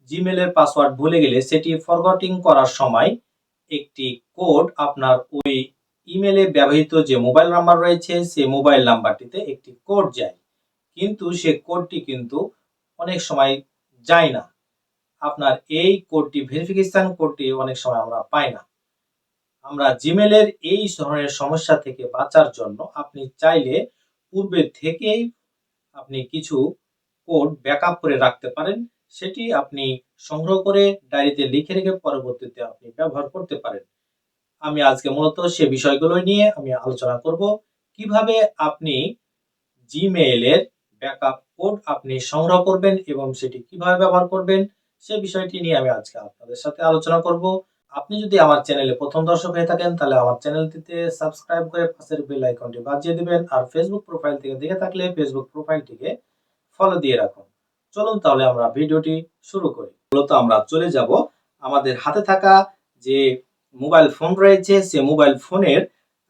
জিমেলের password ভুলে গেলে সেটি ফরগটিং করার সময় একটি কোড আপনার ওই ইমেলে ব্যবহৃত যে মোবাইল নাম্বার রয়েছে সেই মোবাইল নাম্বারটিতে একটি কোড যায়, কিন্তু সে কোডটি কিন্তু অনেক সময় যায় না। আপনার এই কোডটি ভেরিফিকেশন কোডটি অনেক সময় আমরা পাই না। আমরা জিমেলের এই ধরনের সমস্যা থেকে বাঁচার জন্য আপনি চাইলে পূর্বে থেকেই আপনি কিছু কোড ব্যাকআপ করে রাখতে পারেন। সেটি আপনি সংগ্রহ করে ডায়েরিতে লিখে রেখে পরবর্তীতে আপনি ব্যবহার করতে পারেন। আমি আজকে মূলত সে বিষয়গুলো নিয়ে আমি আলোচনা করব, কিভাবে আপনি জিমেইলের ব্যাকআপ কোড আপনি সংগ্রহ করবেন এবং সেটি কিভাবে ব্যবহার করবেন সে বিষয়টি নিয়ে আমি আজকে আপনাদের সাথে আলোচনা করব। আপনি যদি আমার চ্যানেলে প্রথম দর্শক হয়ে থাকেন তাহলে আমার চ্যানেলটিতে সাবস্ক্রাইব করে পাশের বেল আইকনটি বাজিয়ে দিবেন, আর ফেসবুক প্রোফাইল থেকে দেখে থাকলে ফেসবুক প্রোফাইলটিকে ফলো দিয়ে রাখুন। চলুন তাহলে আমরা ভিডিওটি শুরু করি। মূলত আমরা চলে যাব আমাদের হাতে থাকা যে মোবাইল ফোন রয়েছে সে মোবাইল ফোনের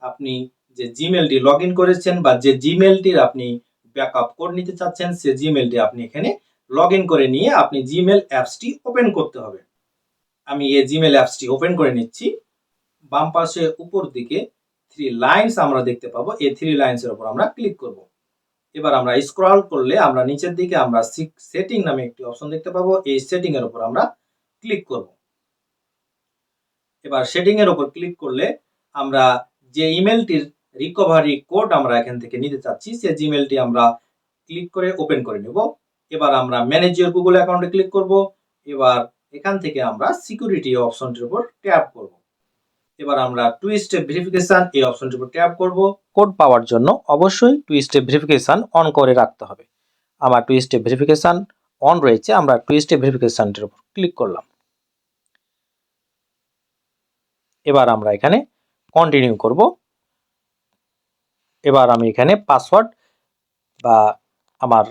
আপনি যে জিমেলটি লগ ইন করেছেন বা যে জিমেলটির আপনি ব্যাকআপ কোড নিতে চাচ্ছেন সে জিমেলটি আপনি এখানে লগ ইন করে নিয়ে আপনি জিমেল অ্যাপসটি ওপেন করতে হবে। আমি এই জিমেল অ্যাপসটি ওপেন করে নিচ্ছি। বাম পাশে উপর দিকে 3 লাইনস আমরা দেখতে পাবো, এই 3 লাইনসের উপর আমরা ক্লিক করব। এবার আমরা স্ক্রল করলে আমরা নিচের দিকে আমরা সেটিং নামে একটি অপশন দেখতে পাবো, এই সেটিং এর উপর আমরা ক্লিক করব। এবার সেটিং এর উপর ক্লিক করলে আমরা যে ইমেলটির রিকভারি কোড আমরা এখান থেকে নিতে চাচ্ছি সে জিমেলটি আমরা ক্লিক করে ওপেন করে নেব। এবার আমরা ম্যানেজ ইওর গুগল অ্যাকাউন্টে ক্লিক করব। এবার এখান থেকে আমরা সিকিউরিটি অপশনটির উপর ট্যাপ করব। এবার আমরা টু স্টেপ ভেরিফিকেশন এই অপশনটির উপর ট্যাপ করব। কোড পাওয়ার জন্য অবশ্যই টু স্টেপ ভেরিফিকেশন অন করে রাখতে হবে। আমার টু স্টেপ ভেরিফিকেশন অন রয়েছে, আমরা টু স্টেপ ভেরিফিকেশনটির উপর ক্লিক করলাম। এবার আমরা এখানে কন্টিনিউ করব। এবার আমি এখানে পাসওয়ার্ড বা আমার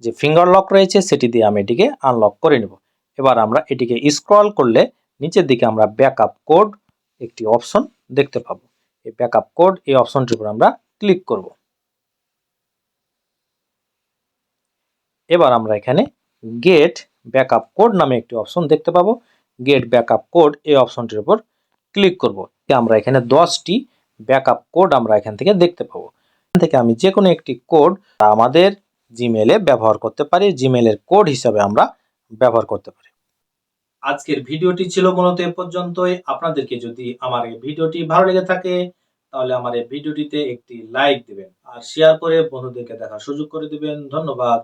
যে ফিঙ্গার লক রয়েছে সেটি দিয়ে আমি এটিকে আনলক করে নেব। এবার আমরা এটিকে স্ক্রল করলে নিচের দিকে আমরা ব্যাকআপ কোড একটি অপশন দেখতে পাবো। এই ব্যাকআপ কোড এই অপশনটির উপর আমরা ক্লিক করব। এবার আমরা এখানে গেট ব্যাকআপ কোড নামে একটি অপশন দেখতে পাবো। গেট ব্যাকআপ কোড এই অপশনটির উপর ক্লিক করব। আমরা এখানে 10টি ব্যাকআপ কোড আমরা এখান থেকে দেখতে পাবো। এখান থেকে আমি যে কোনো একটি কোড আমাদের জিমেলে ব্যবহার করতে পারি, জিমেলের কোড হিসাবে আমরা ব্যবহার করতে পারি। আজকের ভিডিওটি ছিল মূলত এ পর্যন্তই। আপনাদেরকে যদি আমার এই ভিডিওটি ভালো লেগে থাকে তাহলে আমার এই ভিডিওটিতে একটি লাইক দিবেন আর শেয়ার করে বন্ধুদেরকে দেখার সুযোগ করে দিবেন। ধন্যবাদ।